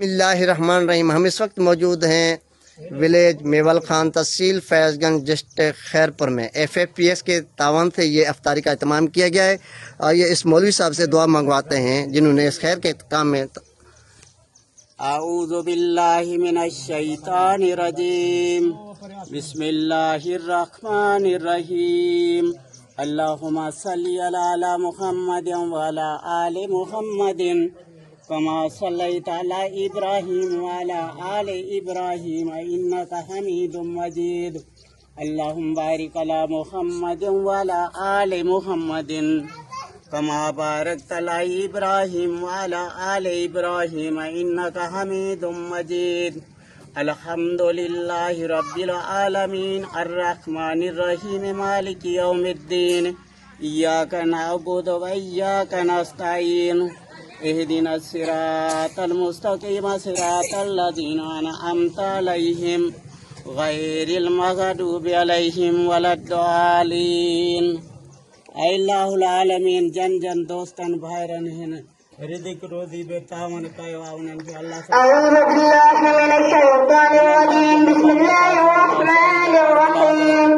बिस्मिल्लाहिर्रहमानिर्रहीम। हम इस वक्त मौजूद हैं विलेज मेवल खान, तहसील फैज़गंज, डिस्ट्रिक्ट खैरपुर में। FFPS के तावन से ये अफ्तारी का एहतमाम किया गया है। और ये इस मौलवी साहब से दुआ मंगवाते हैं जिन्होंने इस खैर के काम में आऊज़ु बिल्लाहि मिनश शैतानिर रजीम बिस्मिल्लाहिर रहमानिर रहीम अल्लाहुम्मा सल्लि अला मुहम्मदिन व अला आलि मुहम्मदिन कमा सल्लैता अला इब्राहीम व अला आलि इब्राहीम इन्नका हमीदुम मजीद अल्लाहुम्मा बारिक अला मुहम्मदिन व अला आलि मुहम्मदिन कमा बारकता अला इब्राहीम व अला आलि इब्राहीम इन्नका हमीदुम मजीद अल्हम्दुलिल्लाहि रब्बिल आलमीन अर्रहमानिर रहीम मालिकि यौमिद्दीन इय्याका नअबुदु व इय्याका नस्तईन इहदिनस सिरातल मुस्तकीम सिरातल लज़ीना अनअमता अलैहिम गैरिल मग़दूबि अलैहिम वलद्दालीन। अल्लाहुल आलमीन जन जन दोस्तन भाईरन हैं रिज़्क़ रोज़ी बेतावन कयो उन्हनि खे अल्लाह अऊज़ु बिल्लाहि मिनश शैतानिर रजीम बिस्मिल्लाहिर रहमानिर रहीम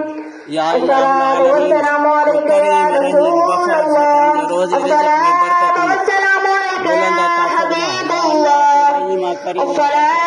या अस्सलामु अलैका या रसूलल्लाह रोज़ी रिज़्क़ में बरकत अस्सलामु अलैका या हबीबल्लाह अस्सलामु